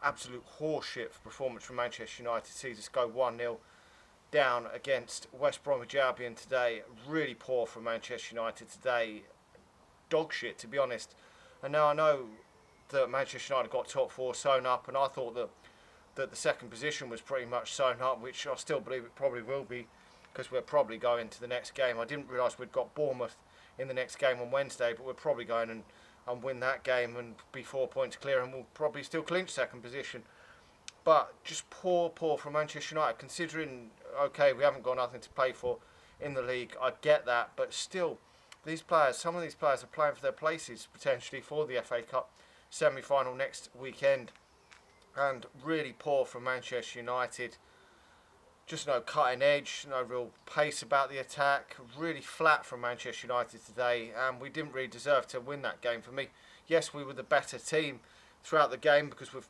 absolute horseshit performance from Manchester United sees us go 1-0 down against West Bromwich Albion today. Really poor from Manchester United today. Dog shit, to be honest. And now I know that Manchester United got top four sewn up, and I thought that the second position was pretty much sewn up, which I still believe it probably will be, because we're probably going to the next game. I didn't realise we'd got Bournemouth in the next game on Wednesday, but we're probably going and win that game and be 4 points clear, and we'll probably still clinch second position. But just poor from Manchester United, considering, okay, we haven't got nothing to play for in the league. I get that, but still, some of these players are playing for their places potentially for the FA Cup semi-final next weekend. And really poor from Manchester United. Just no cutting edge, no real pace about the attack. Really flat from Manchester United today, and we didn't really deserve to win that game. For me, yes, we were the better team throughout the game because we've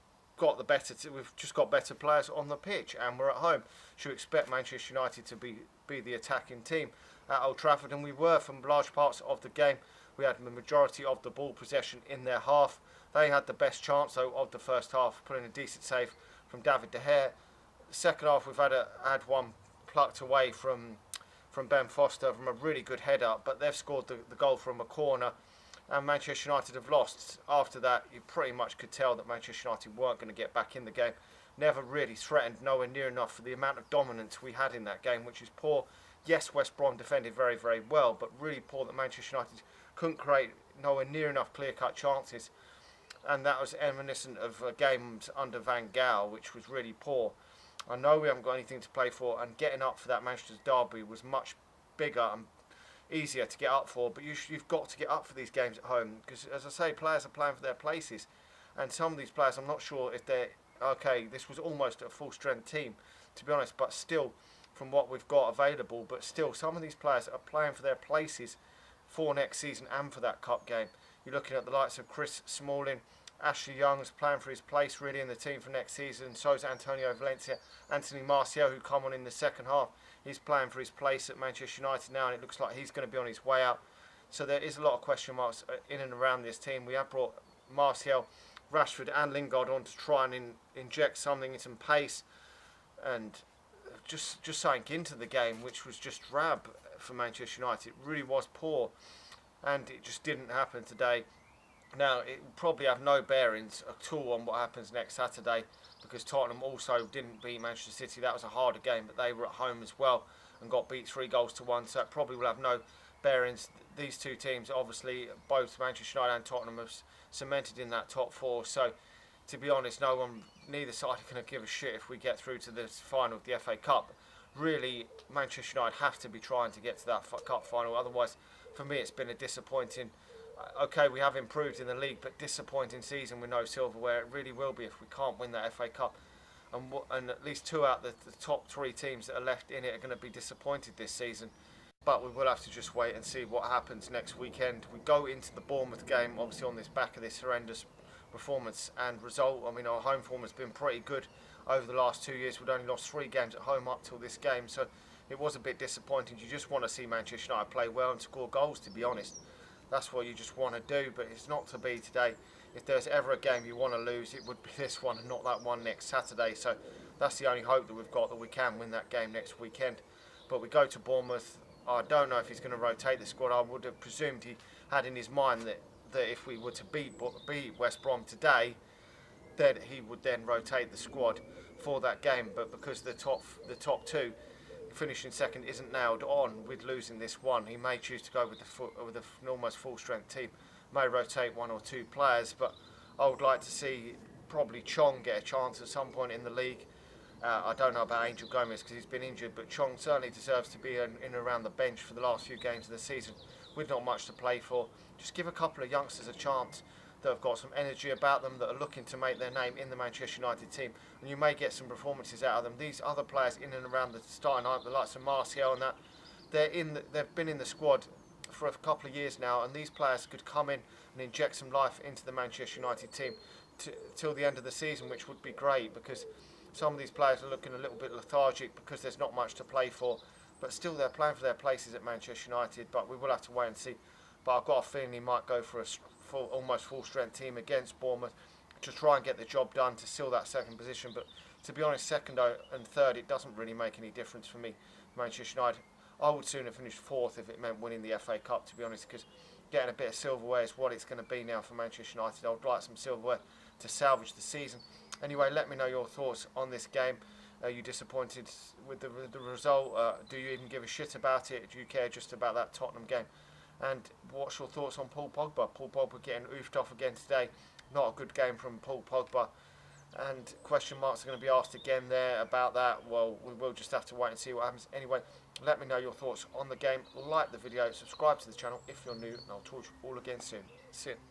just got better players on the pitch, and we're at home. Should expect Manchester United to be the attacking team at Old Trafford, and we were from large parts of the game. We had the majority of the ball possession in their half. They had the best chance though of the first half, putting a decent save from David De Gea. Second half, we've had one plucked away from Ben Foster from a really good header, but they've scored the goal from a corner, and Manchester United have lost. After that, you pretty much could tell that Manchester United weren't going to get back in the game. Never really threatened, nowhere near enough for the amount of dominance we had in that game, which is poor. Yes, West Brom defended very, very well, but really poor that Manchester United couldn't create nowhere near enough clear-cut chances. And that was reminiscent of games under Van Gaal, which was really poor. I know we haven't got anything to play for, and getting up for that Manchester derby was much bigger and easier to get up for, but you've got to get up for these games at home, because, as I say, players are playing for their places, and some of these players, I'm not sure if they're, okay, this was almost a full-strength team, to be honest, but still, from what we've got available, but still, some of these players are playing for their places for next season and for that cup game. You're looking at the likes of Chris Smalling, Ashley Young's playing for his place really in the team for next season. So is Antonio Valencia, Anthony Martial, who come on in the second half. He's playing for his place at Manchester United now, and it looks like he's going to be on his way out. So there is a lot of question marks in and around this team. We have brought Martial, Rashford and Lingard on to try and inject something, some pace, and just something into the game, which was just drab for Manchester United. It really was poor, and it just didn't happen today. Now, it will probably have no bearings at all on what happens next Saturday, because Tottenham also didn't beat Manchester City. That was a harder game, but they were at home as well and got beat 3-1, so it probably will have no bearings. These two teams, obviously, both Manchester United and Tottenham, have cemented in that top four, so to be honest, neither side are going to give a shit if we get through to the final of the FA Cup. Really, Manchester United have to be trying to get to that cup final, otherwise, for me, it's been a disappointing. Okay, we have improved in the league, but disappointing season with no silverware. It really will be if we can't win that FA Cup. And at least two out of the top three teams that are left in it are going to be disappointed this season. But we will have to just wait and see what happens next weekend. We go into the Bournemouth game, obviously on this back of this horrendous performance and result. I mean, our home form has been pretty good over the last 2 years. We've only lost 3 games at home up till this game, so it was a bit disappointing. You just want to see Manchester United play well and score goals, to be honest. That's what you just want to do, but it's not to be today. If there's ever a game you want to lose, it would be this one and not that one next Saturday. So that's the only hope that we've got, that we can win that game next weekend. But we go to Bournemouth. I don't know if he's going to rotate the squad. I would have presumed he had in his mind that if we were to beat West Brom today, that he would then rotate the squad for that game. But because the top two finishing second isn't nailed on with losing this one, he may choose to go with an almost full strength team, may rotate 1 or 2 players, but I would like to see probably Chong get a chance at some point in the league. I don't know about Angel Gomez because he's been injured, but Chong certainly deserves to be in and around the bench for the last few games of the season with not much to play for. Just give a couple of youngsters a chance that have got some energy about them, that are looking to make their name in the Manchester United team, and you may get some performances out of them. These other players in and around the starting lineup, the likes of Martial and that, they've been in the squad for a couple of years now, and these players could come in and inject some life into the Manchester United team till the end of the season, which would be great, because some of these players are looking a little bit lethargic because there's not much to play for, but still they're playing for their places at Manchester United. But we will have to wait and see. But I've got a feeling he might go for almost full strength team against Bournemouth, to try and get the job done to seal that second position. But to be honest, second and third, it doesn't really make any difference for me. Manchester United, I would sooner finish fourth if it meant winning the FA Cup, to be honest, because getting a bit of silverware is what it's going to be now for Manchester United. I would like some silverware to salvage the season. Anyway, let me know your thoughts on this game. Are you disappointed with the result? Do you even give a shit about it? Do you care just about that Tottenham game? And what's your thoughts on Paul Pogba? Paul Pogba getting oofed off again today. Not a good game from Paul Pogba. And question marks are going to be asked again there about that. Well, we will just have to wait and see what happens. Anyway, let me know your thoughts on the game. Like the video, subscribe to the channel if you're new, and I'll talk to you all again soon. See you.